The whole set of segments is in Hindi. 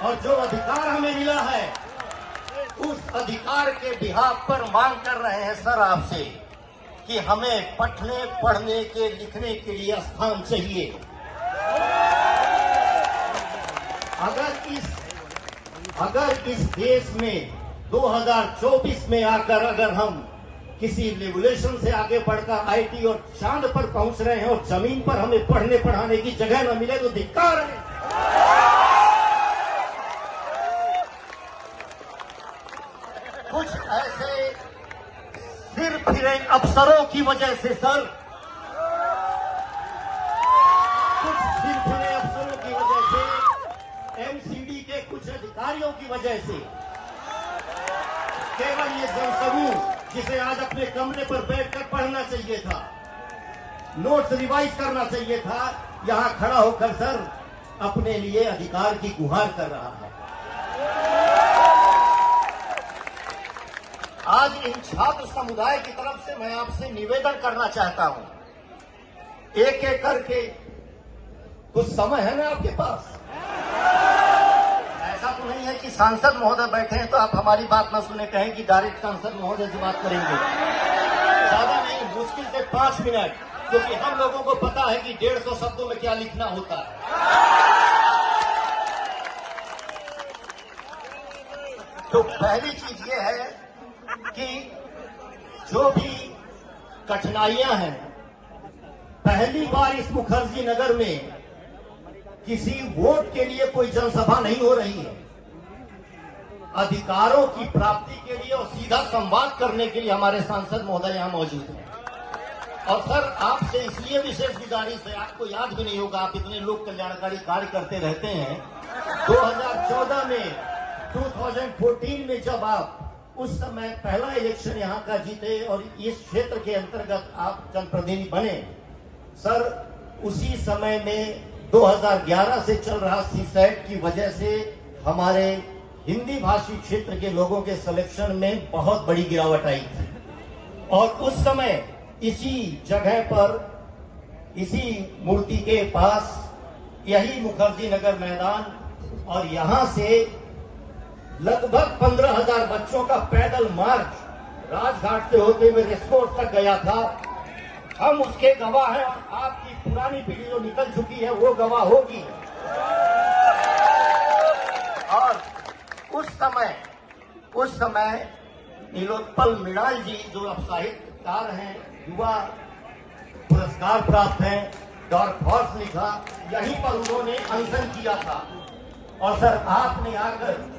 और जो अधिकार हमें मिला है उस अधिकार के बिहाफ पर मांग कर रहे हैं सर आपसे कि हमें पढ़ने के लिखने के लिए स्थान चाहिए। अगर इस देश में 2024 में आकर अगर हम किसी रेवोल्यूशन से आगे बढ़कर आईटी और चांद पर पहुंच रहे हैं और जमीन पर हमें पढ़ने पढ़ाने की जगह न मिले तो धिक्कार है। कुछ ऐसे सिर फिरे अफसरों की वजह से सर, कुछ सिर फिरे अफसरों की वजह से, एमसीडी के कुछ अधिकारियों की वजह से केवल ये जनसमूह जिसे आज अपने कमरे पर बैठकर पढ़ना चाहिए था, नोट्स रिवाइज करना चाहिए था, यहां खड़ा होकर सर अपने लिए अधिकार की गुहार कर रहा है। आज इन छात्र समुदाय की तरफ से मैं आपसे निवेदन करना चाहता हूं, एक एक करके, कुछ समय है ना आपके पास? ऐसा तो नहीं है कि सांसद महोदय बैठे हैं तो आप हमारी बात न सुने, कहें कि डायरेक्ट सांसद महोदय से बात करेंगे। ज्यादा नहीं, मुश्किल से 5 मिनट, क्योंकि हम लोगों को पता है कि 150 शब्दों में क्या लिखना होता है। तो पहली चीज ये है कि जो भी कठिनाइयां हैं, पहली बार इस मुखर्जी नगर में किसी वोट के लिए कोई जनसभा नहीं हो रही है। अधिकारों की प्राप्ति के लिए और सीधा संवाद करने के लिए हमारे सांसद महोदय यहां मौजूद हैं। और सर आपसे इसलिए विशेष गुजारिश है, आपको याद भी नहीं होगा, आप इतने लोक कल्याणकारी कार्य करते रहते हैं। 2014 में, 2014 में जब आप उस समय पहला इलेक्शन यहां का जीते और इस क्षेत्र के अंतर्गत आप जनप्रतिनिधि बने सर, उसी समय में 2011 से चल रहा सीसैट की वजह से हमारे हिंदी भाषी क्षेत्र के लोगों के सिलेक्शन में बहुत बड़ी गिरावट आई थी। और उस समय इसी जगह पर, इसी मूर्ति के पास, यही मुखर्जी नगर मैदान, और यहां से लगभग 15,000 बच्चों का पैदल मार्च राजघाट से होते हुए रेसकोर्स तक गया था। हम उसके गवाह हैं और आपकी पुरानी पीढ़ी जो निकल चुकी है वो गवाह होगी। और उस समय नीलोत्पल मृणाल जी जो अब साहित्यकार हैं, युवा पुरस्कार प्राप्त हैं, डार्क हॉर्स लिखा, यहीं पर उन्होंने अनशन किया था। और सर आपने आकर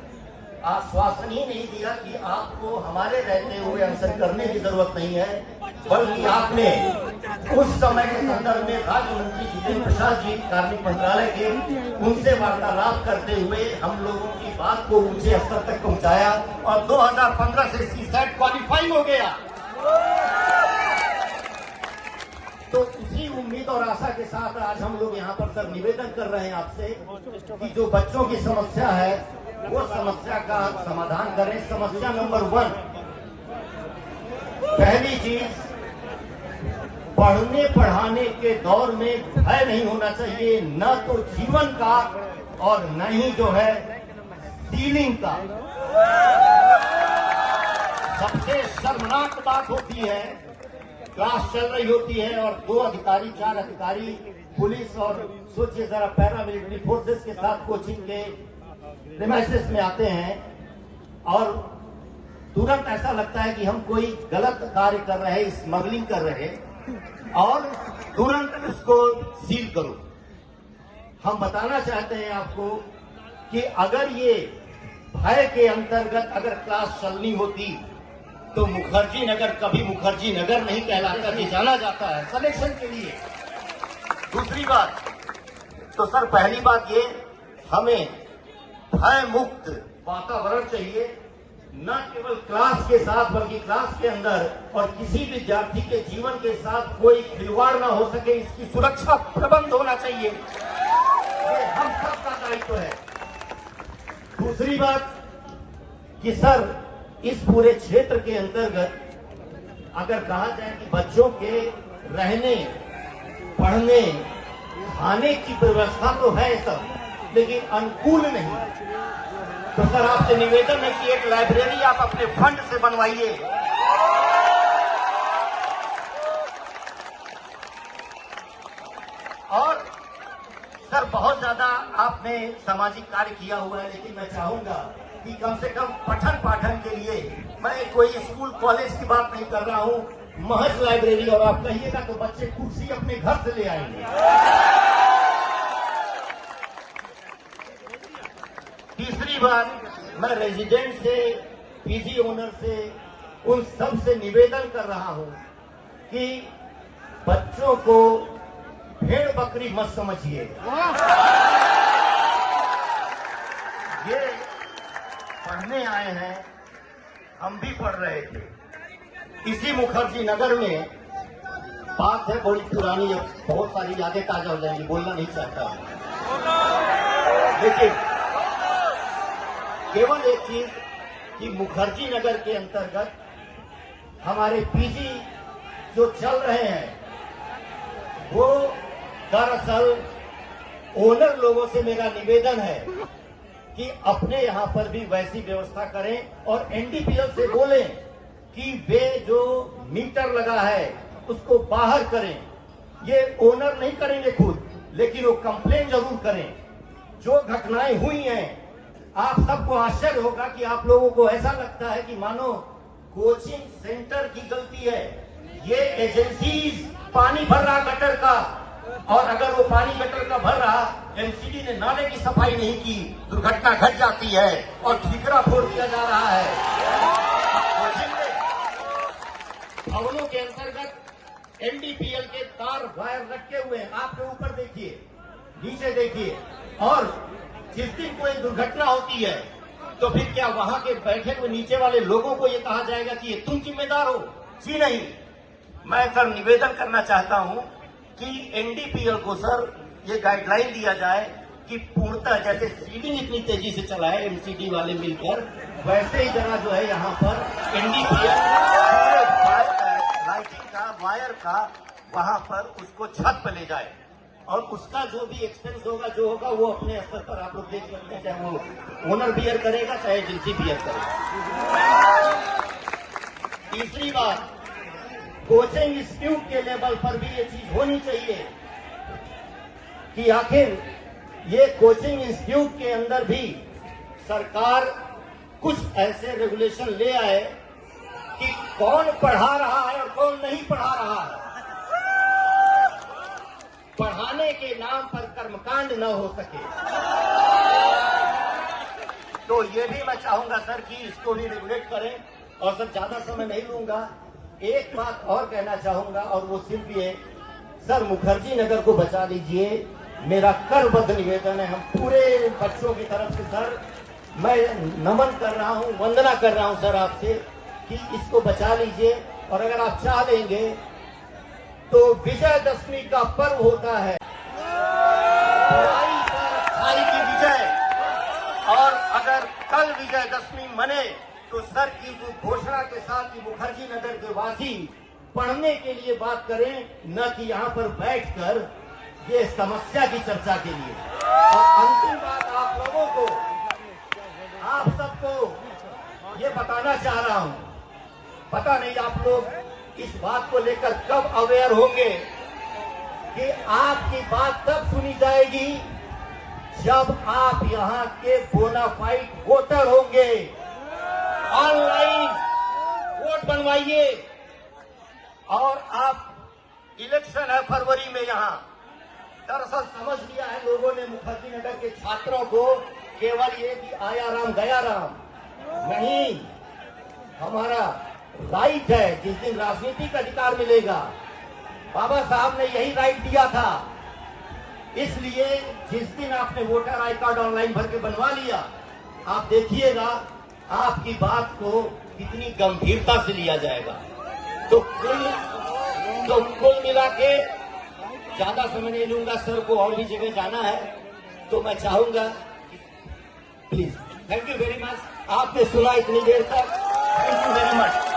आश्वासन ही नहीं दिया कि आपको हमारे रहते हुए अनशन करने की जरूरत नहीं है, बल्कि आपने उस समय के संदर्भ में राज्य मंत्री जितेंद्र प्रसाद जी कार्मिक मंत्रालय के, उनसे वार्तालाप करते हुए हम लोगों की बात को ऊंचे स्तर तक पहुंचाया और 2015 से सीसैट क्वालिफाई हो गया। तो उसी उम्मीद और आशा के साथ आज हम लोग यहाँ पर सर निवेदन कर रहे हैं आपसे कि जो बच्चों की समस्या है वो समस्या का समाधान करें। समस्या नंबर 1, पहली चीज, पढ़ने पढ़ाने के दौर में भय नहीं होना चाहिए, न तो जीवन का और न ही जो है सीलिंग का। सबसे शर्मनाक बात होती है, क्लास चल रही होती है और 2 अधिकारी 4 अधिकारी पुलिस और सोचिए जरा पैरामिलिट्री फोर्सेस के साथ कोचिंग के प्रीमाइसेस में आते हैं और तुरंत ऐसा लगता है कि हम कोई गलत कार्य कर रहे हैं, स्मगलिंग कर रहे हैं और तुरंत उसको सील करो। हम बताना चाहते हैं आपको कि अगर ये भय के अंतर्गत अगर क्लास चलनी होती तो मुखर्जी नगर कभी मुखर्जी नगर नहीं कहलाता, कि जाना जाता है सिलेक्शन के लिए। दूसरी बात तो सर, पहली बात ये, हमें भय मुक्त वातावरण चाहिए, न केवल क्लास के साथ बल्कि क्लास के अंदर और किसी विद्यार्थी के जीवन के साथ कोई खिलवाड़ ना हो सके, इसकी सुरक्षा प्रबंध होना चाहिए। ये हम सबका दायित्व है। दूसरी बात कि सर, इस पूरे क्षेत्र के अंतर्गत अगर कहा जाए कि बच्चों के रहने, पढ़ने, खाने की व्यवस्था तो है सब, लेकिन अनुकूल नहीं। तो सर आपसे निवेदन है कि एक लाइब्रेरी आप अपने फंड से बनवाइए। और सर बहुत ज्यादा आपने सामाजिक कार्य किया हुआ है, लेकिन मैं चाहूंगा कि कम से कम पठन पाठन के लिए, मैं कोई स्कूल कॉलेज की बात नहीं कर रहा हूं, महज लाइब्रेरी। और आप कहिएगा तो बच्चे कुर्सी अपने घर से ले आएंगे। तीसरी बात, मैं रेजिडेंट से, पीजी ओनर से, उन सब से निवेदन कर रहा हूं कि बच्चों को भेड़ बकरी मत समझिए। ये पढ़ने आए हैं, हम भी पढ़ रहे थे। इसी मुखर्जी नगर में बात है बड़ी पुरानी, बहुत सारी यादें ताजा हो जाएंगी, बोलना नहीं चाहता, लेकिन केवल एक चीज कि मुखर्जी नगर के अंतर्गत हमारे पीजी जो चल रहे हैं, वो दरअसल ओनर लोगों से मेरा निवेदन है कि अपने यहां पर भी वैसी व्यवस्था करें और एनडीपीएल से बोलें कि वे जो मीटर लगा है उसको बाहर करें। ये ओनर नहीं करेंगे खुद, लेकिन वो कंप्लेन जरूर करें। जो घटनाएं हुई हैं, आप सबको आश्चर्य होगा कि आप लोगों को ऐसा लगता है कि मानो कोचिंग सेंटर की गलती है। ये एजेंसीज पानी भर रहा गटर का, और अगर वो पानी गटर का भर रहा, एमसीडी ने नाले की सफाई नहीं की, दुर्घटना घट जाती है और ठीकरा फोड़ दिया जा रहा है। भवनों के अंतर्गत एनडीपीएल के तार वायर रखे हुए हैं, आपके ऊपर देखिए, नीचे देखिए, और जिस दिन कोई दुर्घटना होती है तो फिर क्या वहां के बैठे हुए नीचे वाले लोगों को ये कहा जाएगा कि ये तुम जिम्मेदार हो? जी नहीं। मैं सर निवेदन करना चाहता हूं कि एनडीपीएल को सर ये गाइडलाइन दिया जाए कि पूर्णतः जैसे सीडिंग इतनी तेजी से चला है एमसीडी वाले मिलकर, वैसे ही जरा जो है यहाँ पर एनडीपीएल लाइटिंग का, वायर का, वहां पर उसको छत पर ले जाए, और उसका जो भी एक्सपेंस होगा, जो होगा, वो अपने स्तर पर आप लोग देख सकते हैं, चाहे वो ओनर बियर करेगा चाहे एजेंसी बियर करेगा। तीसरी बात, कोचिंग इंस्टीट्यूट के लेवल पर भी ये चीज होनी चाहिए कि आखिर ये कोचिंग इंस्टीट्यूट के अंदर भी सरकार कुछ ऐसे रेगुलेशन ले आए कि कौन पढ़ा रहा है और कौन नहीं पढ़ा रहा है। पढ़ाने के नाम पर कर्मकांड न हो सके। तो ये भी मैं चाहूंगा सर कि इसको भी रेगुलेट करें। और सर ज्यादा समय नहीं लूंगा, एक बात और कहना चाहूंगा, और वो सिर्फ ये, सर मुखर्जी नगर को बचा लीजिए, मेरा करबद्ध निवेदन है। हम पूरे बच्चों की तरफ से सर मैं नमन कर रहा हूं, वंदना कर रहा हूं सर आपसे कि इसको बचा लीजिए। और अगर आप चाह लेंगे तो विजयदशमी का पर्व होता है, बुराई पर अच्छाई की विजय, और अगर कल विजयदशमी मने तो सर की जो घोषणा के साथ कि मुखर्जी नगर के वासी पढ़ने के लिए बात करें, न कि यहाँ पर बैठकर ये समस्या की चर्चा के लिए। और अंतिम बात आप लोगों को, आप सबको ये बताना चाह रहा हूं, पता नहीं आप लोग इस बात को लेकर कब अवेयर होंगे कि आपकी बात तब सुनी जाएगी जब आप यहाँ के बोनाफाइड वोटर होंगे। ऑनलाइन वोट बनवाइए, और आप इलेक्शन है फरवरी में यहाँ। दरअसल समझ लिया है लोगों ने मुखर्जी नगर के छात्रों को केवल ये कि आया राम गया राम नहीं, हमारा राइट है। जिस दिन राजनीतिक अधिकार मिलेगा, बाबा साहब ने यही राइट दिया था, इसलिए जिस दिन आपने वोटर आई कार्ड ऑनलाइन भर के बनवा लिया, आप देखिएगा आपकी बात को कितनी गंभीरता से लिया जाएगा। तो कुल मिला के ज्यादा समय नहीं लूंगा, सर को और भी जगह जाना है, तो मैं चाहूंगा please, thank you very much. आपने सुना इतनी देर तक, थैंक यू वेरी मच।